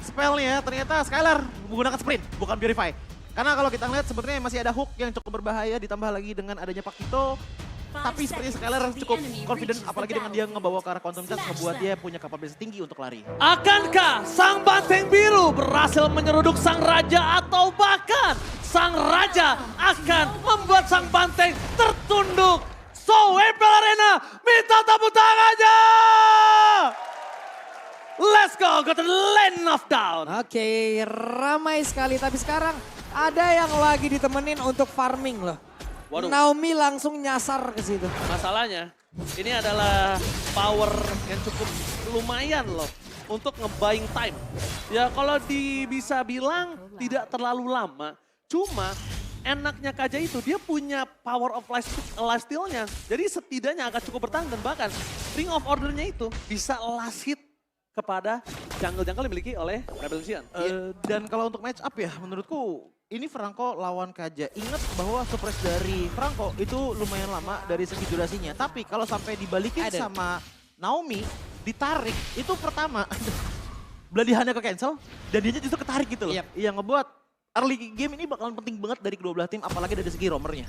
spellnya ternyata Skylar menggunakan sprint, bukan Purify. Karena kalau kita ngeliat sebenarnya masih ada hook yang cukup berbahaya ditambah lagi dengan adanya Pakito. Tapi sepertinya Skylar cukup confident apalagi dengan dia ngebawa ke arah Quantum Charge ngebuat dia punya kapabilitas tinggi untuk lari. Akankah sang banteng biru berhasil menyeruduk sang raja atau bahkan sang raja akan membuat sang banteng tertunduk? So, April Arena minta tepuk tangannya! Let's go to the land of down. Oke, ramai sekali. Tapi sekarang ada yang lagi ditemenin untuk farming loh. Waduh. Naomi langsung nyasar ke situ. Masalahnya, ini adalah power yang cukup lumayan loh untuk nge-buying time. Ya kalau bisa bilang tidak terlalu lama, cuma enaknya Kaja itu dia punya power of lifesteal-nya. Jadi setidaknya akan cukup bertahan dan bahkan Ring of Order-nya itu bisa last hit kepada jungle-jungle dimiliki oleh Rebel Sion. Dan kalau untuk match up ya menurutku ini Franco lawan Kaja. Ingat bahwa surprise dari Franco itu lumayan lama dari segi durasinya. Tapi kalau sampai dibalikin sama Naomi, ditarik, itu pertama beladihannya ke cancel dan dia justru ketarik gitu loh. Yang ngebuat early game ini bakalan penting banget dari kedua belah tim apalagi dari segi roamernya.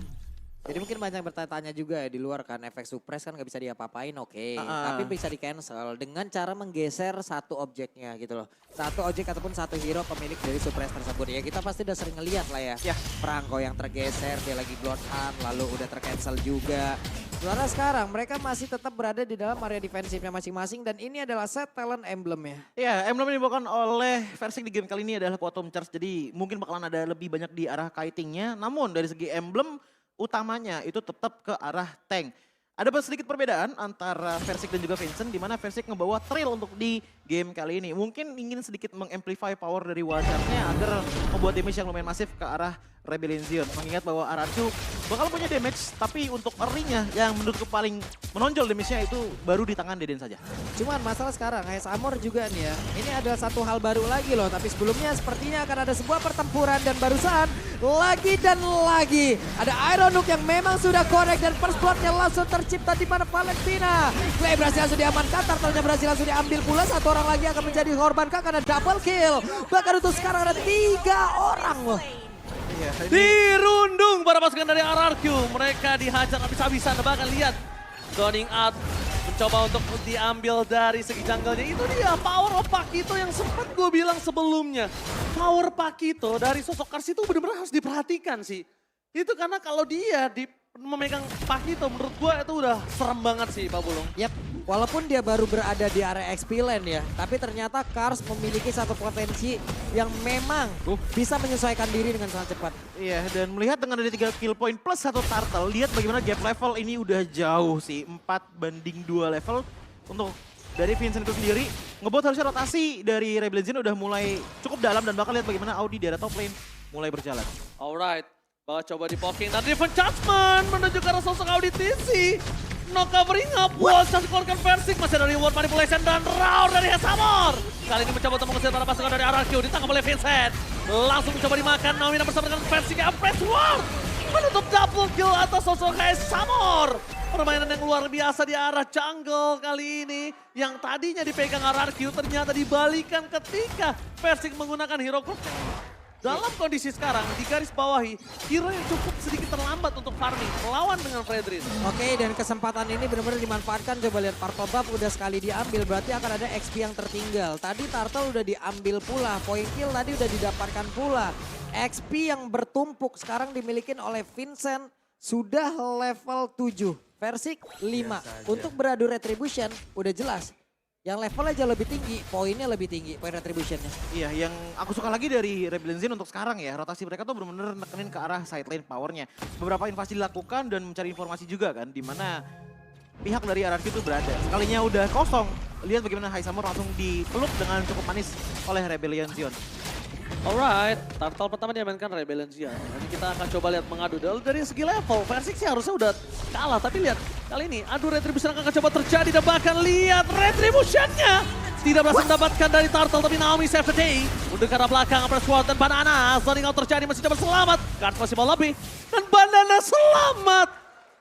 Jadi mungkin banyak bertanya-tanya juga ya di luar kan efek suppress kan nggak bisa diapa-apain oke. Tapi bisa di cancel dengan cara menggeser satu objeknya gitu loh. Satu objek ataupun satu hero pemilik dari suppress tersebut. Ya kita pasti udah sering ngeliat lah ya. Franco yang tergeser dia lagi bloodhunt lalu udah tercancel juga. Sementara sekarang mereka masih tetap berada di dalam area defensifnya masing-masing dan ini adalah set talent emblemnya. Ya, emblem yang dibawakan oleh Versing di game kali ini adalah Quantum Charge. Jadi mungkin bakalan ada lebih banyak di arah kitingnya. Namun dari segi emblem utamanya itu tetap ke arah tank. Ada sedikit perbedaan antara Versik dan juga Vincent di mana Versik ngebawa trail untuk di game kali ini. Mungkin ingin sedikit mengamplify power dari wildcard-nya agar membuat damage yang lumayan masif ke arah Rebellion Sion. Mengingat bahwa Arachu bakal punya damage tapi untuk early-nya yang menurutku paling menonjol damage-nya itu baru di tangan Deden saja. Cuman masalah sekarang Hayes Amor juga nih ya. Ini adalah satu hal baru lagi loh. Tapi sebelumnya sepertinya akan ada sebuah pertempuran dan barusan lagi dan lagi. Ada Iron Hook yang memang sudah connect dan first blood-nya langsung tercipta di mana Valentina. Clay berhasil langsung diamankan, Turtle-nya berhasil langsung diambil pula. Satu orang lagi akan menjadi korban karena double kill. Bahkan untuk sekarang ada 3 orang loh. Dirundung para pasukan dari RRQ. Mereka dihajar habis-habisan. Bahkan lihat zoning out mencoba untuk diambil dari segi jungle-nya. Itu dia power of Pakito yang sempat gue bilang sebelumnya. Power Pakito dari sosok Kars itu benar-benar harus diperhatikan sih. Itu karena kalau dia memegang Pakito menurut gue itu udah serem banget sih Pak Bulung. Yap, walaupun dia baru berada di area XP lane ya, tapi ternyata Kars memiliki satu potensi yang memang bisa menyesuaikan diri dengan sangat cepat. Iya, dan melihat dengan ada 3 kill point plus 1 turtle, lihat bagaimana gap level ini udah jauh sih. 4-2 level untuk dari Vincent itu sendiri. Ngebuat harusnya rotasi dari Rebellion Sion udah mulai cukup dalam dan bahkan lihat bagaimana Audi di area top lane mulai berjalan. Alright, coba di poking dan Riven Judgment menuju ke arah sosok Audi TC. No covering up, wall charge dikeluarkan Versik, masih ada reward manipulation dan round dari Hesamor. Kali ini mencoba untuk mengusir para pasukan dari RRQ, ditangkap oleh Vincent. Langsung mencoba dimakan, Naomi bersama dengan Versik yang press war. Menutup double kill atas sosok Hesamor. Permainan yang luar biasa di arah jungle kali ini. Yang tadinya dipegang RRQ ternyata dibalikan ketika Versik menggunakan hero group. Dalam kondisi sekarang, di garis bawahi, hero yang cukup sedikit terlambat untuk farming, melawan dengan Fredrin. Oke, dan kesempatan ini benar-benar dimanfaatkan. Coba lihat Purple Buff udah sekali diambil, berarti akan ada XP yang tertinggal. Tadi Turtle udah diambil pula, point kill tadi udah didapatkan pula. XP yang bertumpuk sekarang dimiliki oleh Vincent, sudah level 7. Versik 5. Untuk beradu Retribution, udah jelas. Yang levelnya jauh lebih tinggi, poinnya lebih tinggi, poin retributionnya. Iya, yang aku suka lagi dari Rebellion Sion untuk sekarang ya, rotasi mereka tuh benar-benar nekenin ke arah side lane powernya. Beberapa invasi dilakukan dan mencari informasi juga kan, di mana pihak dari RRQ itu berada. Sekalinya udah kosong, lihat bagaimana Heisamur langsung dipeluk dengan cukup manis oleh Rebellion Sion. Alright, turtle pertama diamankan Rebellion Sion. Nanti kita akan coba lihat mengadu dari segi level. Versik sih harusnya udah kalah, tapi lihat kali ini adu retribution akan coba terjadi dan bahkan lihat retributionnya tidak berhasil mendapatkan dari turtle, tapi Naomi save the day. Untuk ke arah belakang, press forward dan Banana. Zoning out terjadi, masih coba selamat. Kars masih mau lebih dan Banana selamat.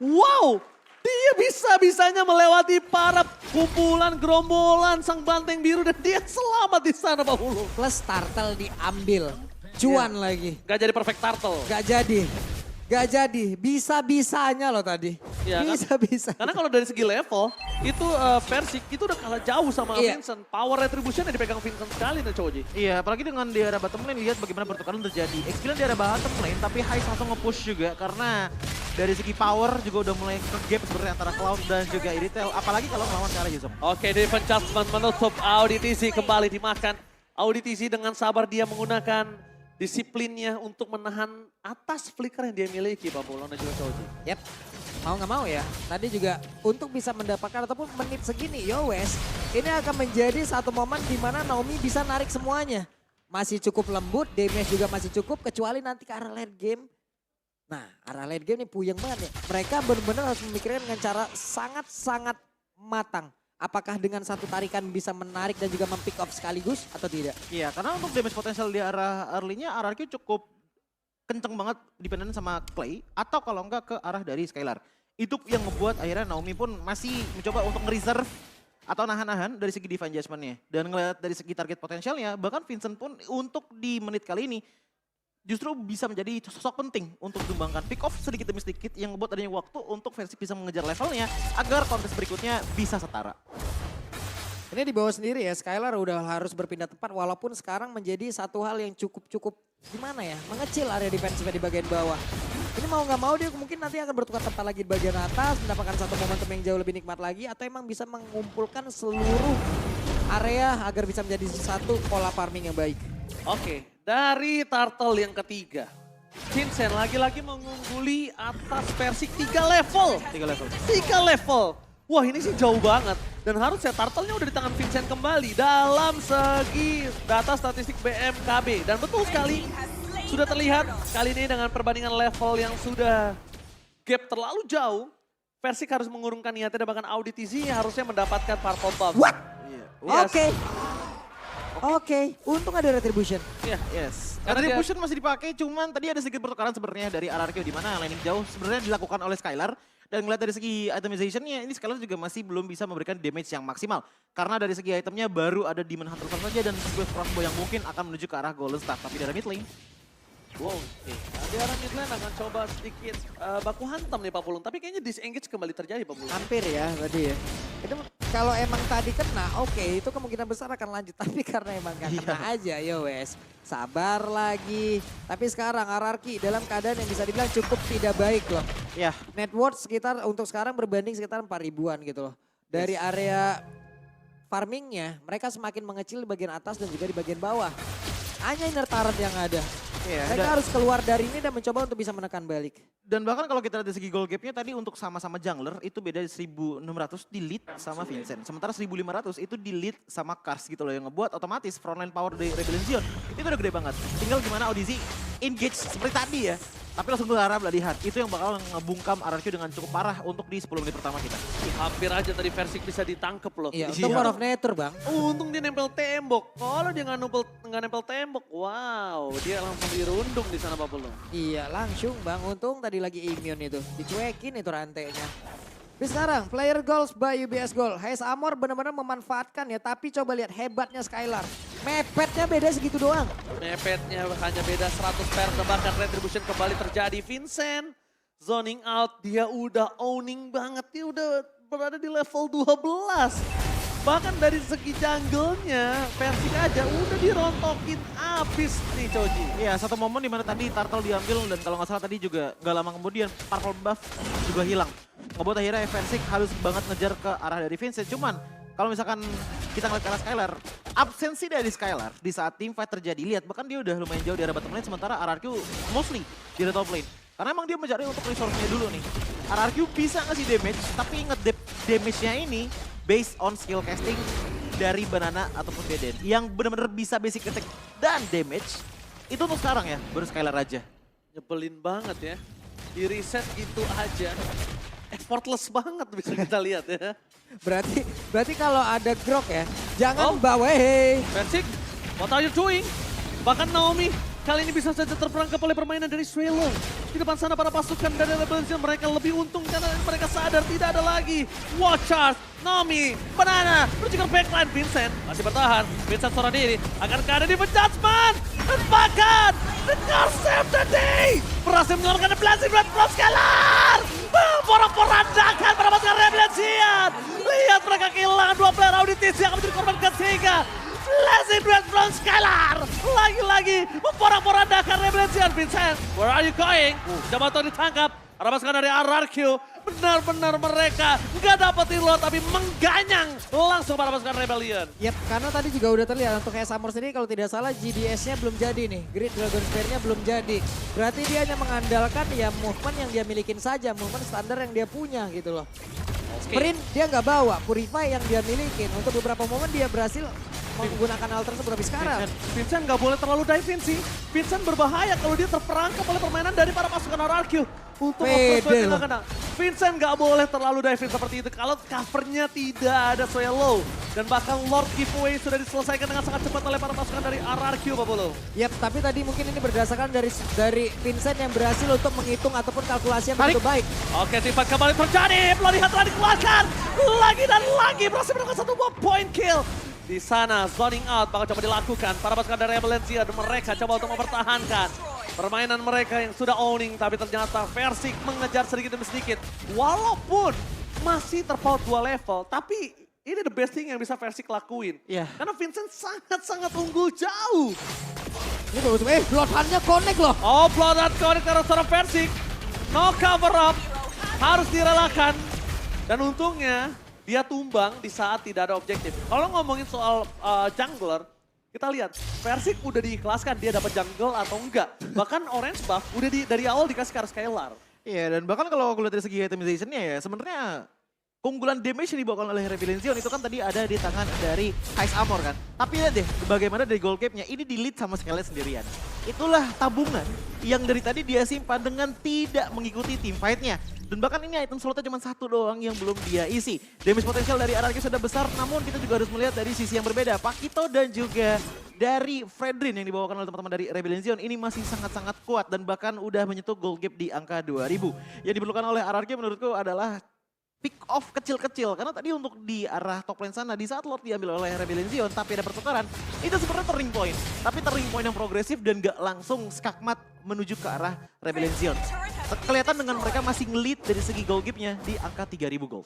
Wow, Dia bisa-bisanya melewati para kumpulan, gerombolan, sang banteng biru dan dia selamat di sana Pak Hulu. Plus turtle diambil. Cuan lagi. Gak jadi perfect turtle. Gak jadi. Gak jadi. Bisa-bisanya loh tadi. Iya kan? Bisa-bisa. Karena kalau dari segi level, itu Persik itu udah kalah jauh sama Iya. Vincent. Power retribution yang dipegang Vincent sekali nih Choji. Iya, apalagi dengan di area bottom lane, lihat bagaimana pertukaran terjadi. X9 di area bottom lane, tapi Heist langsung nge-push juga karena dari segi power juga udah mulai ke-gap sebenarnya antara Cloud dan juga Iritel. Apalagi kalau melawan ke arah Yusuf. Oke, Defense Judgment menutup Audi TC kembali dimakan. Audi TC dengan sabar dia menggunakan disiplinnya untuk menahan atas flicker yang dia miliki Pak Pulon dan juga Choji. Yap. Mau nggak mau ya, tadi juga untuk bisa mendapatkan ataupun menit segini, yo wes, ini akan menjadi satu momen di mana Naomi bisa narik semuanya. Masih cukup lembut, damage juga masih cukup, kecuali nanti ke arah late game. Nah, arah late game ini puyeng banget ya. Mereka benar-benar harus memikirkan dengan cara sangat-sangat matang. Apakah dengan satu tarikan bisa menarik dan juga mempick off sekaligus atau tidak? Iya, karena untuk damage potensial di arah early-nya RRQ cukup kenceng banget dependen sama Clay atau kalau enggak ke arah dari Skylar. Itu yang ngebuat akhirnya Naomi pun masih mencoba untuk nge-reserve atau nahan-nahan dari segi divine judgment-nya. Dan ngeliat dari segi target potensialnya, bahkan Vincent pun untuk di menit kali ini justru bisa menjadi sosok penting untuk dikembangkan. Pick off sedikit demi sedikit yang ngebuat adanya waktu untuk Versik bisa mengejar levelnya agar kontes berikutnya bisa setara. Ini di bawah sendiri ya, Skylar udah harus berpindah tempat walaupun sekarang menjadi satu hal yang cukup gimana ya, mengecil area defensifnya di bagian bawah. Ini mau nggak mau dia mungkin nanti akan bertukar tempat lagi di bagian atas, mendapatkan satu momentum yang jauh lebih nikmat lagi atau emang bisa mengumpulkan seluruh area agar bisa menjadi satu pola farming yang baik. Oke, dari Turtle yang ketiga. Vincent lagi-lagi mengungguli atas Persik 3 level. 3 level. 3 level. Wah ini sih jauh banget. Dan harusnya Turtle-nya udah di tangan Vincent kembali dalam segi data statistik BMKB. Dan betul sekali, sudah terlihat kali ini dengan perbandingan level yang sudah gap terlalu jauh. Persik harus mengurungkan niatnya dan bahkan Audi TZ harusnya mendapatkan purple buff. What? Iya. Oke. Oke, untung ada retribution. Iya. Yes. Karena dia- Retribution masih dipakai, cuman tadi ada sedikit pertukaran sebenarnya dari RRQ di mana landing jauh sebenarnya dilakukan oleh Skylar. Dan ngeliat dari segi itemization-nya, ini Skylar juga masih belum bisa memberikan damage yang maksimal. Karena dari segi itemnya baru ada Demon Hunter saja dan sebuah crossbow yang mungkin akan menuju ke arah Golden Staff. Tapi dari mid lane, Wow, di arah mid lane akan coba sedikit baku hantam nih Pak Pulung. Tapi kayaknya disengage kembali terjadi Pak Pulung. Hampir ya tadi ya. Itu kalau emang tadi kena, oke itu kemungkinan besar akan lanjut. Tapi karena emang gak kena aja, yo wes. Sabar lagi. Tapi sekarang RRQ dalam keadaan yang bisa dibilang cukup tidak baik loh. ya Net worth sekitar untuk sekarang berbanding sekitar 4 ribuan gitu loh. Dari area farmingnya mereka semakin mengecil di bagian atas dan juga di bagian bawah. Hanya inner turret yang ada. Iya, Mereka harus keluar dari ini dan mencoba untuk bisa menekan balik. Dan bahkan kalau kita lihat dari segi goal gap-nya tadi untuk sama-sama jungler itu beda 1.600 di lead sama Vincent. Sementara 1.500 itu di lead sama Kars gitu loh yang ngebuat otomatis frontline power dari Rebellion Zion itu udah gede banget. Tinggal gimana Audisi engage seperti tadi ya. Tapi langsung berharap lah lihat. Itu yang bakal ngebungkam RRQ dengan cukup parah untuk di 10 menit pertama kita. Hampir aja tadi Persik bisa ditangkep loh. Iya, untuk War of Nature bang. Untung dia nempel tembok. Kalau dia nggak nempel tembok, wow, dia langsung dirundung di sana Pak Pulung. Iya langsung bang, untung tadi lagi immune itu. Dicuekin itu rantainya. Tapi sekarang player goals by UBS Gold. Heist Amor benar-benar memanfaatkan ya. Tapi coba lihat hebatnya Skylar. Mepetnya beda segitu doang. Mepetnya hanya beda 100 per, bahkan retribution kembali terjadi. Vincent zoning out, dia udah owning banget, dia udah berada di level 12. Bahkan dari segi jungle-nya, Persik aja udah dirontokin abis nih Choji. Iya, satu momen dimana tadi Turtle diambil dan kalau nggak salah tadi juga nggak lama kemudian purple buff juga hilang. Ngebuat akhirnya Versik harus banget ngejar ke arah dari Vincent. Cuman kalau misalkan kita ngeliat ke arah Skylar, absensi dari Skylar di saat team fight terjadi. Lihat, bahkan dia udah lumayan jauh di arah bottom lane sementara RRQ mostly di arah top lane. Karena emang dia mencari untuk resource-nya dulu nih. RRQ bisa ngasih damage, tapi inget damage-nya ini based on skill casting dari Banana ataupun Deden. Yang benar-benar bisa basic attack dan damage. Itu untuk sekarang ya, baru Skylar aja. Nyebelin banget ya, di reset gitu aja. Effortless banget bisa kita lihat ya. Berarti kalau ada grok ya, jangan Oh. bawa hei. Persik, what are you doing? Bahkan Naomi Kali ini bisa saja terperangkap oleh permainan dari Swelo. Di depan sana para pasukan dari Rebellion mereka lebih untung karena mereka sadar tidak ada lagi Watchers, Nomi, Banana, juga backline Vincent masih bertahan. Vincent seorang diri akan keadaan di Judgment dan bahkan The Curse Save the Day berhasil menyelamatkan Blazing Red from Scalar. Porak-porandakan para pasukan Rebellion. Lihat mereka kehilangan 2 player Auditis yang akan menjadi korban ketiga. Blazing Red from Scalar lagi-lagi memporak-porandakan Rebellion. Vincent, where are you going? Coba tuh ditangkap. Para pasukan dari RRQ benar-benar mereka nggak dapetin lo tapi mengganyang langsung para pasukan Rebellion. Yap, karena tadi juga udah terlihat untuk Samur sendiri kalau tidak salah GDS-nya belum jadi nih. Great Dragon Spear-nya belum jadi. Berarti dia hanya mengandalkan ya movement yang dia milikin saja, movement standar yang dia punya gitu loh. Sprint dia nggak bawa, Purify yang dia milikin. Untuk beberapa momen dia berhasil menggunakan hal tersebut habis sekarang. Vincent nggak boleh terlalu dive in sih. Vincent berbahaya kalau dia terperangkap oleh permainan dari para pasukan RRQ. Untuk Pede loh. kena. Vincent nggak boleh terlalu dive in seperti itu. Kalau covernya tidak ada Swallow. Dan bahkan Lord Giveaway sudah diselesaikan dengan sangat cepat oleh para pasukan dari RRQ, Pak Bolo. Yap, tapi tadi mungkin ini berdasarkan dari Vincent yang berhasil untuk menghitung ataupun kalkulasi yang begitu baik. Oke, tipat kembali terjadi. Pelarihan telah dikeluarkan. Lagi dan lagi berhasil mendapatkan 1 buah point kill. Di sana zoning out bakal coba dilakukan. Para pasukan dari Rebellion mereka coba untuk mempertahankan permainan mereka yang sudah owning. Tapi ternyata Versik mengejar sedikit demi sedikit. Walaupun masih terpaut 2 level. Tapi ini the best thing yang bisa Versik lakuin. Iya. Karena Vincent sangat-sangat unggul jauh. Ini bagus, Bloodhound-nya connect loh. Oh, Bloodhound connect karena seorang Versik. No cover up. Harus direlakan. Dan untungnya dia tumbang di saat tidak ada objektif. Kalau ngomongin soal jungler, kita lihat Versik udah diikhlaskan dia dapat jungle atau enggak. Bahkan Orange buff udah dari awal dikasih ke arah Scalar. Iya, dan bahkan kalau aku lihat dari segi itemization-nya ya sebenarnya keunggulan damage yang dibawakan oleh Rebellion itu kan tadi ada di tangan dari Heist Armor kan. Tapi lihat deh bagaimana dari goal cap-nya ini di-lead sama Skelet sendirian. Itulah tabungan yang dari tadi dia simpan dengan tidak mengikuti team fight-nya. Dan bahkan ini item slotnya cuma 1 doang yang belum dia isi. Damage potensial dari RRQ sudah besar, namun kita juga harus melihat dari sisi yang berbeda. Pakito dan juga dari Fredrin yang dibawakan oleh teman-teman dari Rebellion ini masih sangat-sangat kuat dan bahkan udah menyentuh goal gap di angka 2000. Yang diperlukan oleh RRQ menurutku adalah pick off kecil-kecil. Karena tadi untuk di arah top lane sana, di saat Lord diambil oleh Rebellion tapi ada pertukaran, itu sebenarnya turning point. Tapi turning point yang progresif dan gak langsung skakmat menuju ke arah Rebellion. Kelihatan dengan mereka masih nge-lead dari segi goal gap-nya di angka 3000 gold.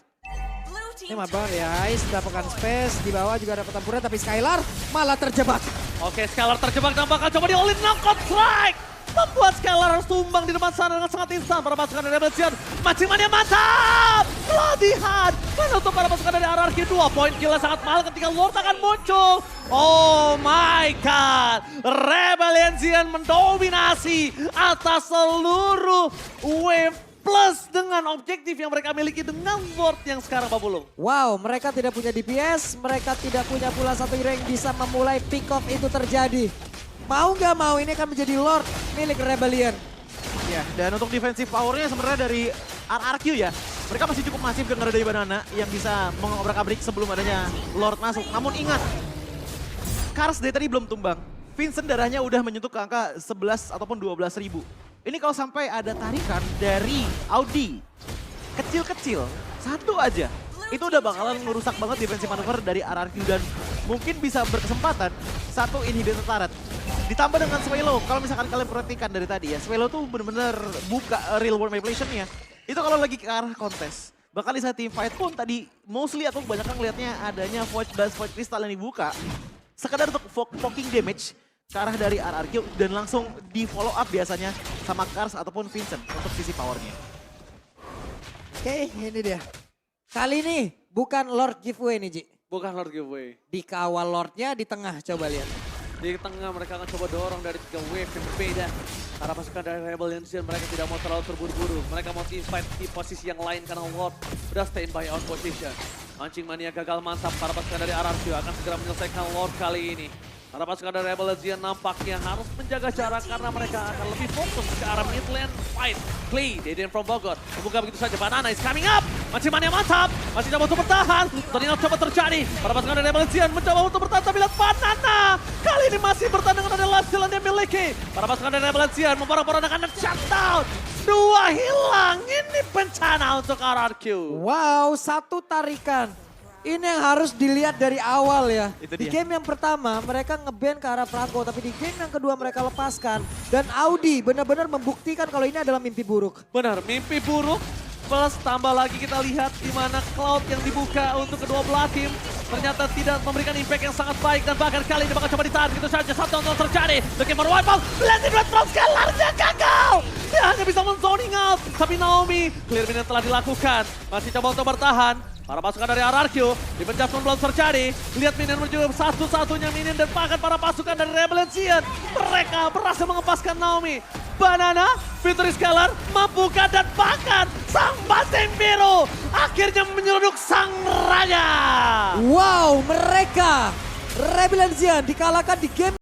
Ini mah banget ya, Ais mendapatkan space, di bawah juga dapat tempuran tapi Skylar malah terjebak. Oke, Scalar terjebak dan bakal coba di all in knockout strike. Membuat Scalar harus tumbang di depan sana dengan sangat instan. Para pasukan dari Rebellion, mancing-mania mantap. Pelatihan menutup para pasukan dari RRQ. 2 poin kill sangat mahal ketika Lord akan muncul. Oh my god, Rebellion mendominasi atas seluruh wave plus dengan objektif yang mereka miliki dengan Lord yang sekarang Babulung. Wow, mereka tidak punya DPS, mereka tidak punya pula satu hero yang bisa memulai pick off itu terjadi. Mau nggak mau ini akan menjadi Lord milik Rebellion. Ya, dan untuk defensive powernya sebenarnya dari RRQ ya, mereka masih cukup masif dengan dari Banana yang bisa mengobrak-abrik sebelum adanya Lord masuk. Namun ingat, Kars dari tadi belum tumbang. Vincent darahnya udah menyentuh ke angka 11 ataupun 12 ribu. Ini kalau sampai ada tarikan dari Audi, kecil-kecil, 1 aja. Itu udah bakalan merusak banget defensive maneuver dari RRQ dan mungkin bisa berkesempatan 1 inhibitor turret. Ditambah dengan Swallow, kalau misalkan kalian perhatikan dari tadi ya, Swallow tuh bener-bener buka real world manipulation-nya. Itu kalau lagi ke arah kontes. Bahkan di saat team fight pun tadi mostly atau kebanyakan ngeliatnya adanya Void Blast, Void Crystal yang dibuka. Sekedar untuk poking damage ke arah dari RRQ dan langsung di follow up biasanya sama Kars ataupun Vincent untuk sisi powernya. Oke, ini dia. Kali ini bukan Lord giveaway nih, Ji. Bukan Lord giveaway. Dikawal Lordnya di tengah, coba lihat. Di tengah mereka akan coba dorong dari 3 wave yang berbeda. Para pasukan dari Rebellion mereka tidak mau terlalu terburu-buru. Mereka mau fight di posisi yang lain karena Lord udah stand by out position. Mancing mania gagal mantap. Para pasukan dari RRQ akan segera menyelesaikan Lord kali ini. Para pasukan dari Rebellion nampaknya harus menjaga jarak karena mereka akan lebih fokus ke arah mid lane fight. Clay, Deden from Bogor. Membuka begitu saja, Banana is coming up. Manciman yang mantap. Masih coba untuk bertahan. Ternyata coba terjadi. Para pasukan dari Valencian mencoba untuk bertahan. Tapi lihat Banana. Kali ini masih bertahan dengan ada lifesteal yang dimiliki. Para pasukan dari Valencian memporak-porandakan dan shutdown. 2 hilang. Ini bencana untuk RRQ. Wow, satu tarikan. Ini yang harus dilihat dari awal ya. Itu Di dia. game yang pertama mereka nge-ban ke arah Franco, tapi di game yang kedua mereka lepaskan. Dan Audi benar-benar membuktikan kalau ini adalah mimpi buruk. Benar, mimpi buruk. Plus tambah lagi kita lihat di mana Cloud yang dibuka untuk kedua belah tim ternyata tidak memberikan impact yang sangat baik dan bahkan kali ini bakal coba ditahan gitu saja. Satu untuk terjadi. The Gamer White Ball, Blended Red From Scalarnya gagal. Dia hanya bisa men-zoning out. Tapi Naomi, clear minion telah dilakukan. Masih coba untuk bertahan. Para pasukan dari RRQ, Defense Judgment belum terjadi. Lihat minion menuju satu-satunya minion dan bahkan para pasukan dari Rebellion. Mereka berhasil mengepaskan Naomi. Banana, Victory Scalar, mampukah dan bahkan sang banteng biru akhirnya menyeruduk sang raja. Wow, mereka Rebellion dikalahkan di game